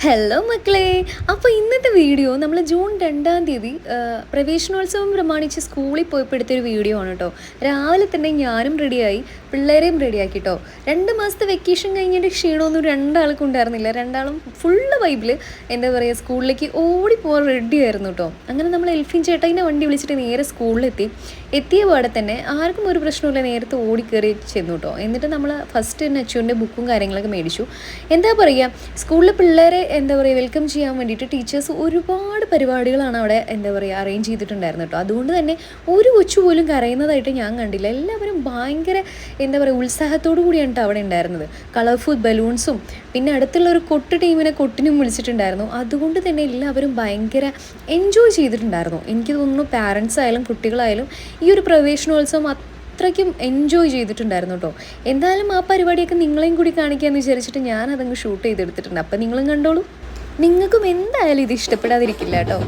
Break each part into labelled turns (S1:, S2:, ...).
S1: Hello മക്കളെ. അപ്പോൾ ഇന്നത്തെ വീഡിയോ നമ്മൾ ജൂൺ 2-ാം തീയതി പ്രവേശനോത്സവം പ്രമാണിച്ച് സ്കൂളിൽ പോയപ്പോൾ എടുത്തൊരു വീഡിയോ ആണ് കേട്ടോ. രാവിലെ തന്നെ ഞാനും റെഡിയായി, പിള്ളേരെയും റെഡിയാക്കി കേട്ടോ. 2 മാസത്തെ വെക്കേഷൻ കഴിഞ്ഞിട്ട് ക്ഷീണമൊന്നും രണ്ടാൾക്കും ഉണ്ടായിരുന്നില്ല. രണ്ടാളും ഫുള്ള് വൈബിൽ എന്താ പറയുക സ്കൂളിലേക്ക് ഓടിപ്പോകാൻ റെഡി ആയിരുന്നു കേട്ടോ. അങ്ങനെ നമ്മൾ എൽഫിൻ ചേട്ടനെ വണ്ടി വിളിച്ചിട്ട് നേരെ സ്കൂളിലെത്തി. എത്തിയ പാടെ തന്നെ ആർക്കും ഒരു പ്രശ്നമില്ല, നേരത്തെ ഓടിക്കയറി ചെന്നു കേട്ടോ. എന്നിട്ട് നമ്മൾ ഫസ്റ്റ് നച്ചുവിൻ്റെ ബുക്കും കാര്യങ്ങളൊക്കെ മേടിച്ചു. എന്താ പറയുക, സ്കൂളിലെ പിള്ളേരെ എന്താ പറയുക വെൽക്കം ചെയ്യാൻ വേണ്ടിയിട്ട് ടീച്ചേഴ്സ് ഒരുപാട് പരിപാടികളാണ് അവിടെ എന്താ പറയുക അറേഞ്ച് ചെയ്തിട്ടുണ്ടായിരുന്നു കേട്ടോ. അതുകൊണ്ട് തന്നെ ഒരു കൊച്ചു പോലും കരയുന്നതായിട്ട് ഞാൻ കണ്ടില്ല. എല്ലാവരും ഭയങ്കര എന്താ പറയുക ഉത്സാഹത്തോടു കൂടിയാണ് കേട്ടോ അവിടെ ഉണ്ടായിരുന്നത്. കളർഫുൾ ബലൂൺസും പിന്നെ അടുത്തുള്ള ഒരു കൊട്ട് ടീമിനെ കൊട്ടിനും വിളിച്ചിട്ടുണ്ടായിരുന്നു. അതുകൊണ്ട് തന്നെ എല്ലാവരും ഭയങ്കര എൻജോയ് ചെയ്തിട്ടുണ്ടായിരുന്നു. എനിക്ക് തോന്നുന്നു പാരൻസ് ആയാലും കുട്ടികളായാലും ഈ ഒരു പ്രവേശനോത്സവം അത്രയ്ക്കും എൻജോയ് ചെയ്തിട്ടുണ്ടായിരുന്നു കേട്ടോ. എന്തായാലും ആ പരിപാടിയൊക്കെ നിങ്ങളെയും കൂടി കാണിക്കാമെന്ന് വിചാരിച്ചിട്ട് ഞാൻ അതങ്ങ് ഷൂട്ട് ചെയ്തെടുത്തിട്ടുണ്ട്. അപ്പം നിങ്ങളും കണ്ടോളൂ. നിങ്ങൾക്കും എന്തായാലും ഇത് ഇഷ്ടപ്പെടാതിരിക്കില്ല കേട്ടോ.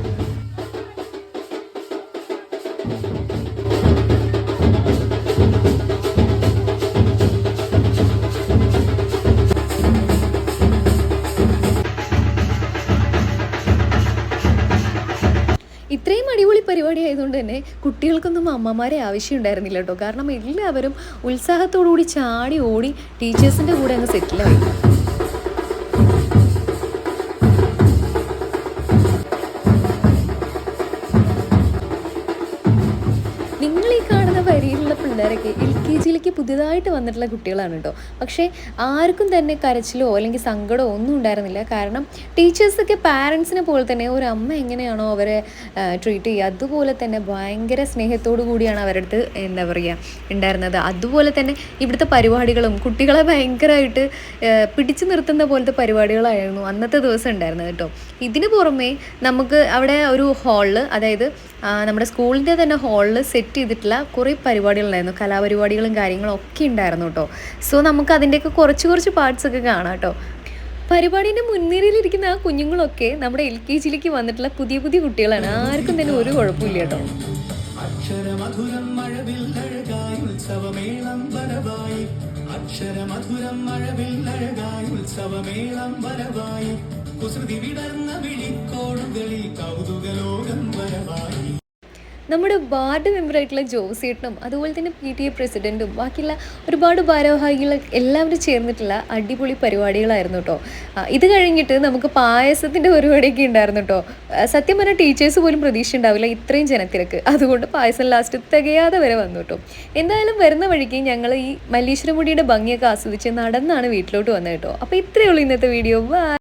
S1: ഇത്രയും അടിപൊളി പരിപാടി ആയതുകൊണ്ട് തന്നെ കുട്ടികൾക്കൊന്നും അമ്മമാരെ ആവശ്യമുണ്ടായിരുന്നില്ല കേട്ടോ. കാരണം എല്ലാവരും ഉത്സാഹത്തോടു കൂടി ചാടി ഓടി ടീച്ചേഴ്സിൻ്റെ കൂടെ അങ്ങ് സെറ്റിലായി. നിങ്ങൾ ഈ കാണുന്ന വരിയിലുള്ള പിള്ളേരൊക്കെ LKG പുതിയതായിട്ട് വന്നിട്ടുള്ള കുട്ടികളാണ് കേട്ടോ. പക്ഷേ ആർക്കും തന്നെ കരച്ചിലോ അല്ലെങ്കിൽ സങ്കടമോ ഒന്നും ഉണ്ടായിരുന്നില്ല. കാരണം ടീച്ചേഴ്സൊക്കെ പാരൻസിനെ പോലെ തന്നെ ഒരു അമ്മ എങ്ങനെയാണോ അവരെ ട്രീറ്റ് ചെയ്യുക അതുപോലെ തന്നെ ഭയങ്കര സ്നേഹത്തോടു കൂടിയാണ് അവരുടെ അടുത്ത് എന്താ പറയുക ഉണ്ടായിരുന്നത്. അതുപോലെ തന്നെ ഇവിടുത്തെ പരിപാടികളും കുട്ടികളെ ഭയങ്കരമായിട്ട് പിടിച്ചു നിർത്തുന്ന പോലത്തെ പരിപാടികളായിരുന്നു അന്നത്തെ ദിവസം ഉണ്ടായിരുന്നത് കേട്ടോ. ഇതിന് പുറമെ നമുക്ക് അവിടെ ഒരു ഹാളിൽ, അതായത് നമ്മുടെ സ്കൂളിൻ്റെ തന്നെ ഹാളിൽ സെറ്റ് ചെയ്തിട്ടുള്ള കുറേ പരിപാടികളുണ്ടായിരുന്നു. കലാപരിപാടികളും കാര്യങ്ങളും ഒക്കെ ഉണ്ടായിരുന്നു കേട്ടോ. സോ നമുക്ക് അതിൻ്റെയൊക്കെ കുറച്ച് പാർട്സൊക്കെ കാണാം കേട്ടോ. പരിപാടീൻ്റെ മുൻനിരയിലിരിക്കുന്ന ആ കുഞ്ഞുങ്ങളൊക്കെ നമ്മുടെ LKG വന്നിട്ടുള്ള പുതിയ കുട്ടികളാണ്. ആർക്കും തന്നെ ഒരു കുഴപ്പമില്ല കേട്ടോ. അക്ഷരമധുരം മഴവിൽ അഴകായി ഉത്സവമേളം വരവായി, അക്ഷരമധുരം മഴവിൽ അഴകായി ഉത്സവമേളം വരവായി, കുസൃതി വിടർന്ന വിളിക്കോടുകളിൽ കൗതുകലോകം വരവായി. നമ്മുടെ വാർഡ് മെമ്പറായിട്ടുള്ള ജോസേട്ടനും അതുപോലെ തന്നെ PTA പ്രസിഡൻറ്റും ബാക്കിയുള്ള ഒരുപാട് ഭാരവാഹികൾ എല്ലാവരും ചേർന്നിട്ടുള്ള അടിപൊളി പരിപാടികളായിരുന്നു കേട്ടോ. ഇത് കഴിഞ്ഞിട്ട് നമുക്ക് പായസത്തിൻ്റെ പരിപാടിയൊക്കെ ഉണ്ടായിരുന്നു കേട്ടോ. സത്യം പറഞ്ഞാൽ ടീച്ചേഴ്സ് പോലും പ്രതീക്ഷ ഉണ്ടാവില്ല ഇത്രയും ജനത്തിരക്ക്. അതുകൊണ്ട് പായസം ലാസ്റ്റ് തികയാതെ വരെ വന്നു കേട്ടോ. എന്തായാലും വരുന്ന വഴിക്ക് ഞങ്ങൾ ഈ മല്ലീശ്വരമുടിയുടെ ഭംഗിയൊക്കെ ആസ്വദിച്ച് നടന്നാണ് വീട്ടിലോട്ട് വന്നത് കേട്ടോ. അപ്പോൾ ഇത്രയേ ഉള്ളൂ ഇന്നത്തെ വീഡിയോ. ബൈ.